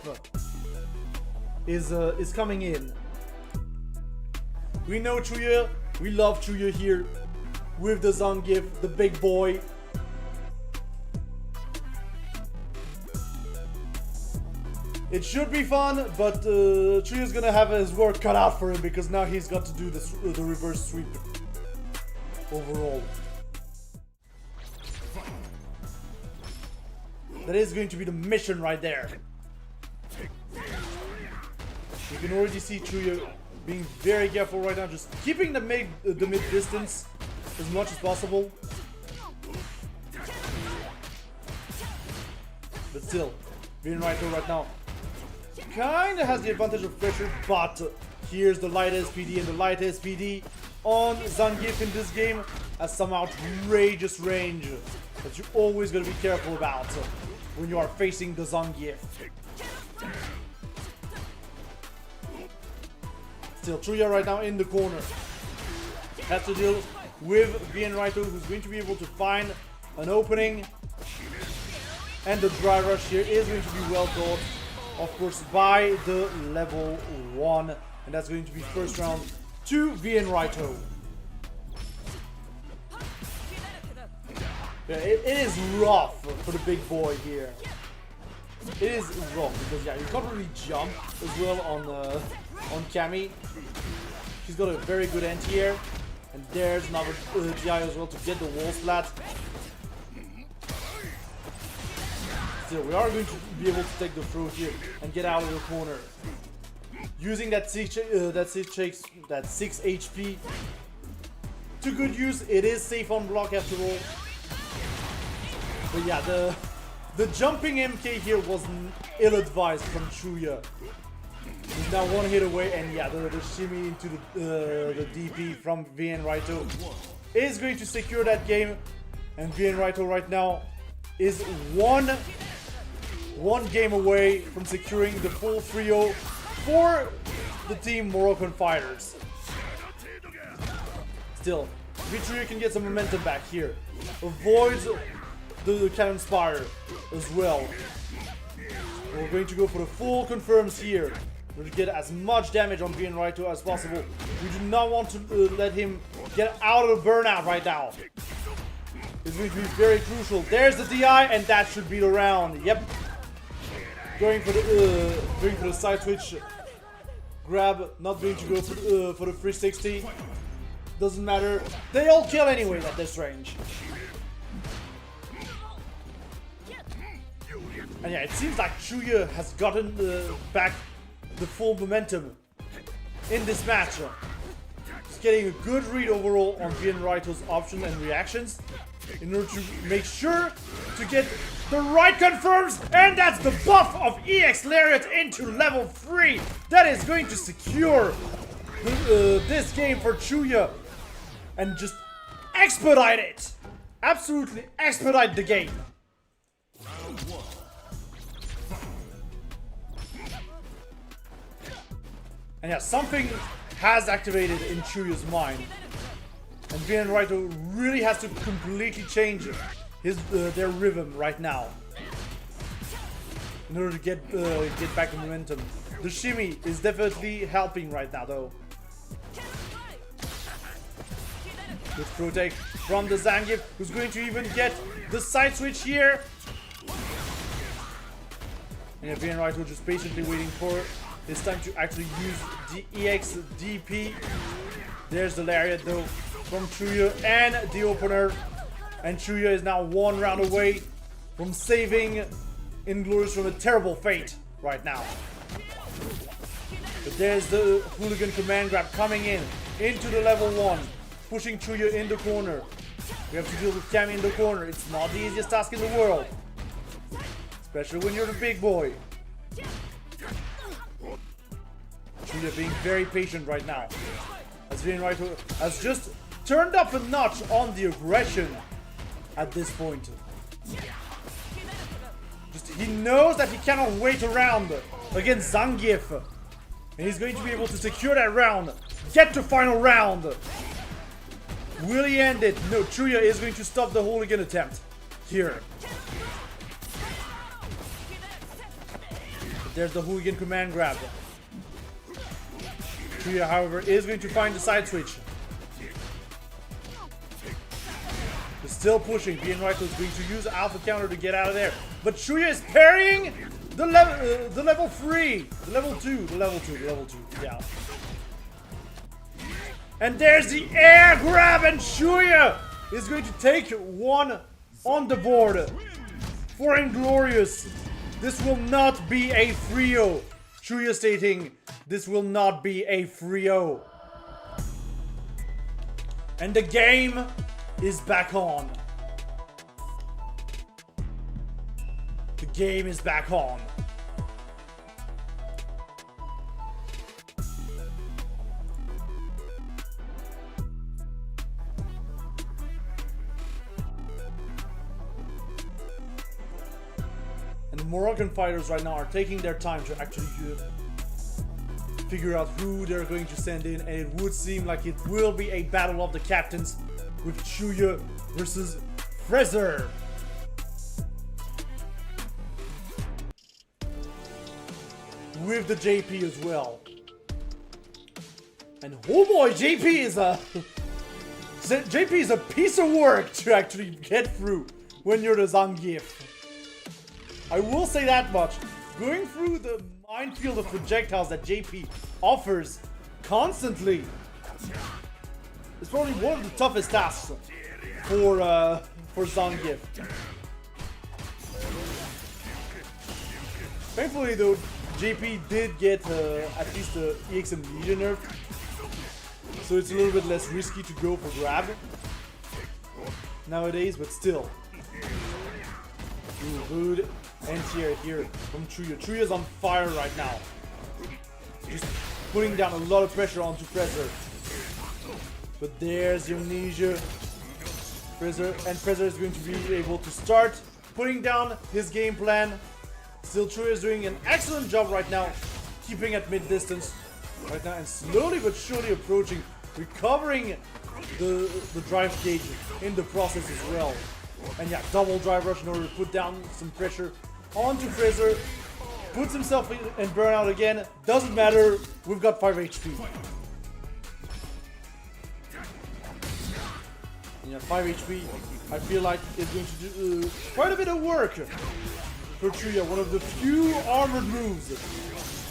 is coming in. We know Chuya, we love Chuya here with the Zangief, the big boy. It should be fun, but Chuya's gonna have his work cut out for him because now he's got to do this, the reverse sweep overall. That is going to be the mission right there. You can already see Chuya being very careful right now, just keeping the mid distance as much as possible. But still, Bien Raito right now kinda has the advantage of pressure, but here's the light SPD, and the light SPD on Zangief in this game has some outrageous range that you always gotta be careful about when you are facing the Zangief. Still, Chuya right now in the corner has to deal with Bien Raito, who's going to be able to find an opening, and the dry rush here is going to be well taught, of course, by the level 1, and that's going to be first round to Bien Raito. Yeah, it is rough for the big boy here. It is rough because yeah, you can't really jump as well on Cammy. She's got a very good anti-air, and there's another DI as well to get the wall splat. Still, we are going to be able to take the throw here and get out of the corner. Using that 6 HP to good use. It is safe on block after all. But yeah, the jumping MK here was ill-advised from Chuya. He's now one hit away, and yeah, the shimmy into the DP from Bien Raito is going to secure that game. And Bien Raito right now is one game away from securing the full 3-0 for the team Moroccan fighters. Still, Vitruya can get some momentum back here. Avoids the cannon spire as well. We're going to go for the full confirms here. We're going to get as much damage on Bien Raito as possible. We do not want to let him get out of the burnout right now. It's going to be very crucial. There's the DI, and that should be the round. Yep. going for the side switch grab, not going to go for the 360. Doesn't matter. They all kill anyway at this range. And yeah, it seems like Chuya has gotten back the full momentum in this match. Just getting a good read overall on Bien Raito's options and reactions in order to make sure to get the right confirms, and that's the buff of EX Lariat into level 3. That is going to secure this game for Chuya and just expedite it. Absolutely expedite the game. And yeah, something has activated in Chuya's mind. And Bien Raito really has to completely change their rhythm right now in order to get back the momentum. The shimmy is definitely helping right now, though. Good protect from the Zangief, who's going to even get the side switch here. And yeah, Bien Raito just patiently waiting for it's time to actually use the EX DP. There's the Lariat though from Chuya and the opener. And Chuya is now one round away from saving Inglorious from a terrible fate right now. But there's the Hooligan command grab coming in into the level 1, pushing Chuya in the corner. We have to deal with Cammy in the corner. It's not the easiest task in the world, especially when you're the big boy. Chuya being very patient right now, as Bien Raito has just turned up a notch on the aggression at this point. Just he knows that he cannot wait around against Zangief, and he's going to be able to secure that round, get to final round. Will he end it? No, Chuya is going to stop the Hooligan attempt here. But there's the Hooligan command grab. Chuya, however, is going to find the side switch. He's still pushing. Bien Raito is going to use Alpha Counter to get out of there. But Chuya is parrying the level 3. The level 2. Yeah. And there's the air grab, and Chuya is going to take one on the board for Inglorious. This will not be a 3-0. Chuya stating, this will not be a 3-0. And the game is back on. The game is back on. And the Moroccan fighters right now are taking their time to actually figure out who they're going to send in, and it would seem like it will be a battle of the captains with Chuya versus Fraser. With the JP as well. And oh boy, JP is a piece of work to actually get through when you're the Zangief. I will say that much. Going through the minefield of projectiles that JP offers constantly is probably one of the toughest tasks for Zangief. Thankfully though, JP did get at least the EX Amnesia nerf, so it's a little bit less risky to go for grab nowadays, but still. Ooh, good anti-air here from Chuya. Chuya's on fire right now. Just putting down a lot of pressure onto Fraser. But there's the Amnesia. Fraser is going to be able to start putting down his game plan. Still, Chuya is doing an excellent job right now, keeping at mid-distance right now, and slowly but surely approaching, recovering the drive gauge in the process as well. And yeah, double drive rush in order to put down some pressure onto Fraser. Puts himself in burnout again. Doesn't matter. We've got 5 HP. And yeah, 5 HP. I feel like it's going to do quite a bit of work for Chuya, one of the few armored moves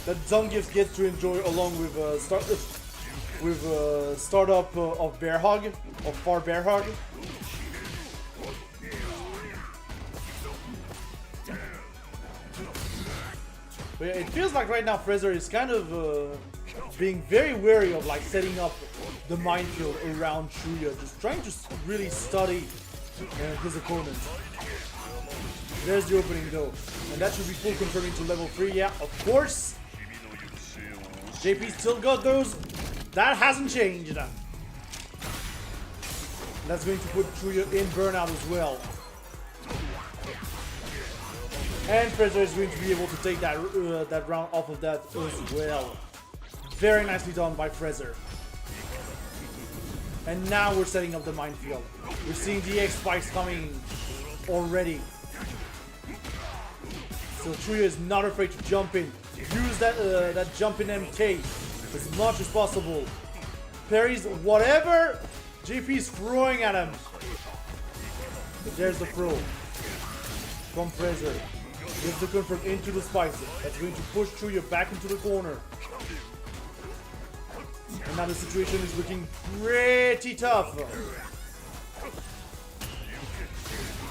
that Zangief gets to enjoy along with startup of Bear Hug, of Far Bear Hug. But yeah, it feels like right now Fraser is kind of being very wary of like setting up the minefield around Chuya, just trying to really study his opponent. There's the opening though, and that should be full confirming to level 3. Yeah, of course. JP still got those. That hasn't changed. That's going to put Chuya in burnout as well. And Fraser is going to be able to take that that round off of that as well. Very nicely done by Fraser. And now we're setting up the minefield. We're seeing the X spikes coming already. So Chuya is not afraid to jump in. Use that jump in MK as much as possible. Parries whatever JP is throwing at him. But there's the throw from Fraser. Gives the confirm into the spikes. That's going to push Chuya back into the corner. And now the situation is looking pretty tough.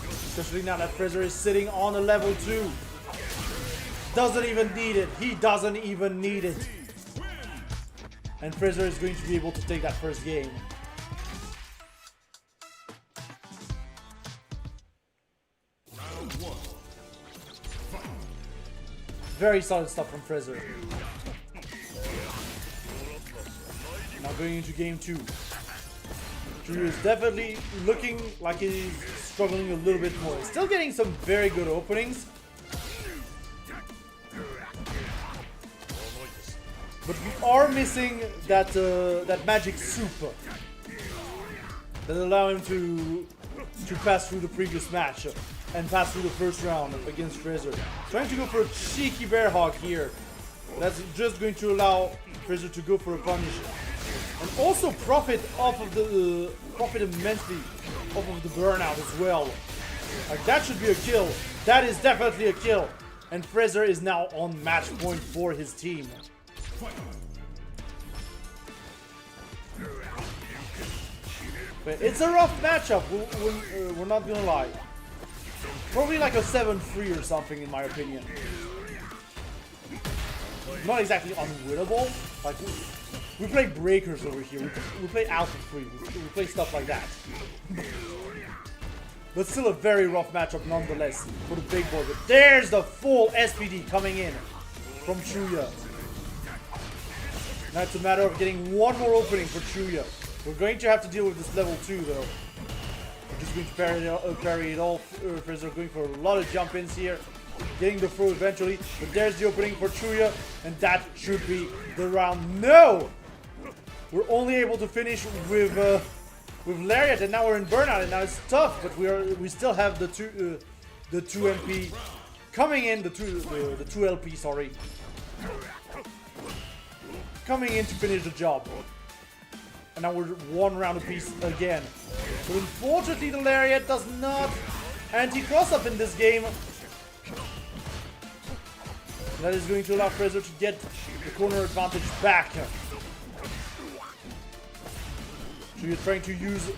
Especially now that Fraser is sitting on a level 2. Doesn't even need it. He doesn't even need it. And Fraser is going to be able to take that first game. Very solid stuff from Fraser. Now going into game 2. Chuya is definitely looking like he's struggling a little bit more. He's still getting some very good openings. But we are missing that that magic soup that allow him to pass through the previous match and pass through the first round against Fraser. Trying to go for a cheeky bear hog here. That's just going to allow Fraser to go for a punish and also profit off of the profit immensely off of the burnout as well. Like that should be a kill. That is definitely a kill. And Fraser is now on match point for his team. But it's a rough matchup, we're not gonna lie. Probably like a 7-3 or something in my opinion. Not exactly unwinnable. Like we play breakers over here, we play Alpha 3, we play stuff like that. But still a very rough matchup nonetheless for the big boy. But there's the full SPD coming in from Chuya. Now it's a matter of getting one more opening for Chuya. We're going to have to deal with this level 2 though. We're just going to parry it all. Fraser going for a lot of jump ins here. Getting the throw eventually. But there's the opening for Chuya. And that should be the round. No! We're only able to finish with Lariat, and now we're in burnout, and now it's tough, but we still have the two MP coming in, the two LP, sorry, coming in to finish the job. And now we're one round apiece again. But unfortunately, the Lariat does not anti-cross up in this game. That is going to allow Fraser to get the corner advantage back. So you're trying to use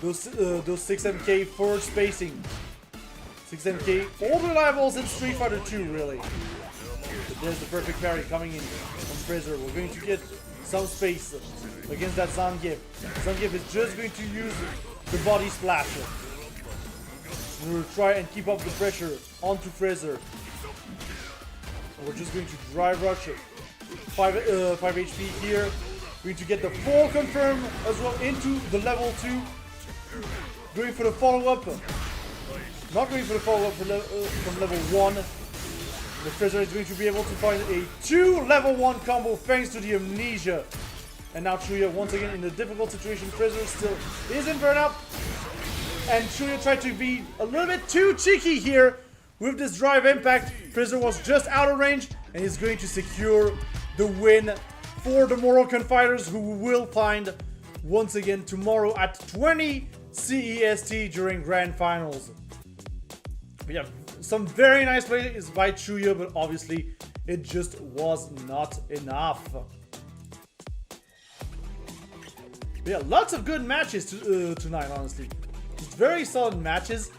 those 6MK forward spacing. 6MK, all reliables in Street Fighter 2, really. But there's the perfect parry coming in from Fraser. We're going to get some space against that Zangief. Zangief is just going to use the body splash. And we'll try and keep up the pressure onto Fraser. And we're just going to drive rush it. 5 HP here. Going to get the full confirm as well into the level 2. Going for the follow-up. Not going for the follow-up from level 1. The Fraser is going to be able to find a 2 level 1 combo thanks to the amnesia. And now Chuya once again in a difficult situation. Fraser still is in burnout. And Chuya tried to be a little bit too cheeky here with this drive impact. Fraser was just out of range and he's going to secure the win for the Moroccan fighters, who we will find once again tomorrow at 20 CEST during Grand Finals. But yeah, some very nice plays by Chuya, but obviously it just was not enough. Yeah, lots of good matches tonight, honestly. Just very solid matches.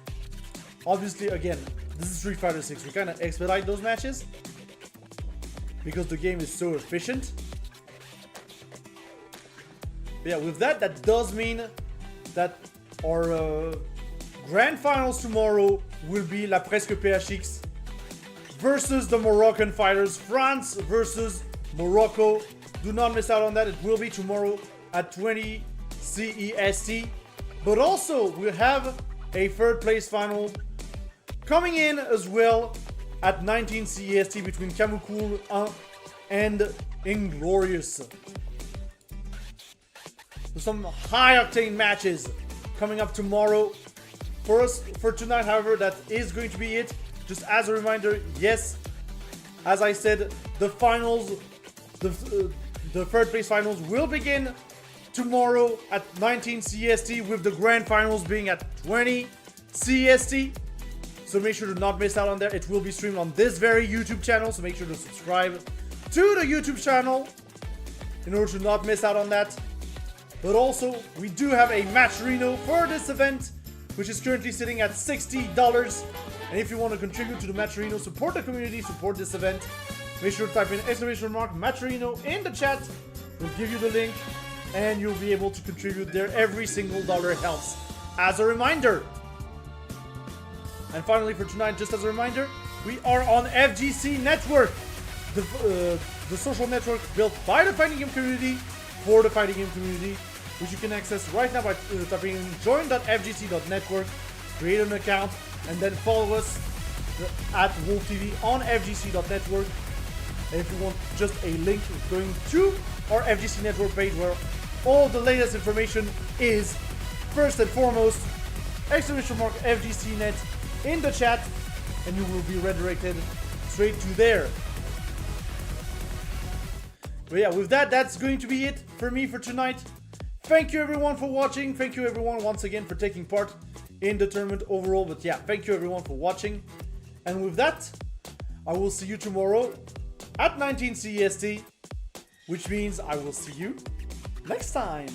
Obviously, again, this is Street Fighter 6. We kind of expedite those matches because the game is so efficient. But yeah, with that, that does mean that our grand finals tomorrow will be La Presque PHX versus the Moroccan fighters. France versus Morocco. Do not miss out on that. It will be tomorrow at 20 CEST. But also, we'll have a third place final coming in as well at 19 CEST between Kamukul and Inglorious. So some high octane matches coming up tomorrow. For us, for tonight, however, that is going to be it. Just as a reminder, yes, as I said, the finals, the third place finals will begin tomorrow at 19 CST, with the grand finals being at 20 CST. So make sure to not miss out on that. It will be streamed on this very YouTube channel, so make sure to subscribe to the YouTube channel in order to not miss out on that. But also, we do have a Matcherino for this event, which is currently sitting at $60. And if you want to contribute to the Matcherino, support the community, support this event, make sure to type in !Matcherino in the chat. We'll give you the link, and you'll be able to contribute there. Every single dollar helps, as a reminder. And finally, for tonight, just as a reminder, we are on FGC Network, the social network built by the fighting game community for the fighting game community, which you can access right now by typing in join.fgc.network, create an account, and then follow us at WolfTV on fgc.network. And if you want just a link going to our FGC Network page where all the latest information is, first and foremost, !FGCnet in the chat, and you will be redirected straight to there. But yeah, with that, that's going to be it for me for tonight. Thank you everyone for watching. Thank you everyone once again for taking part in the tournament overall. But yeah, thank you everyone for watching. And with that, I will see you tomorrow at 19 CEST, which means I will see you next time.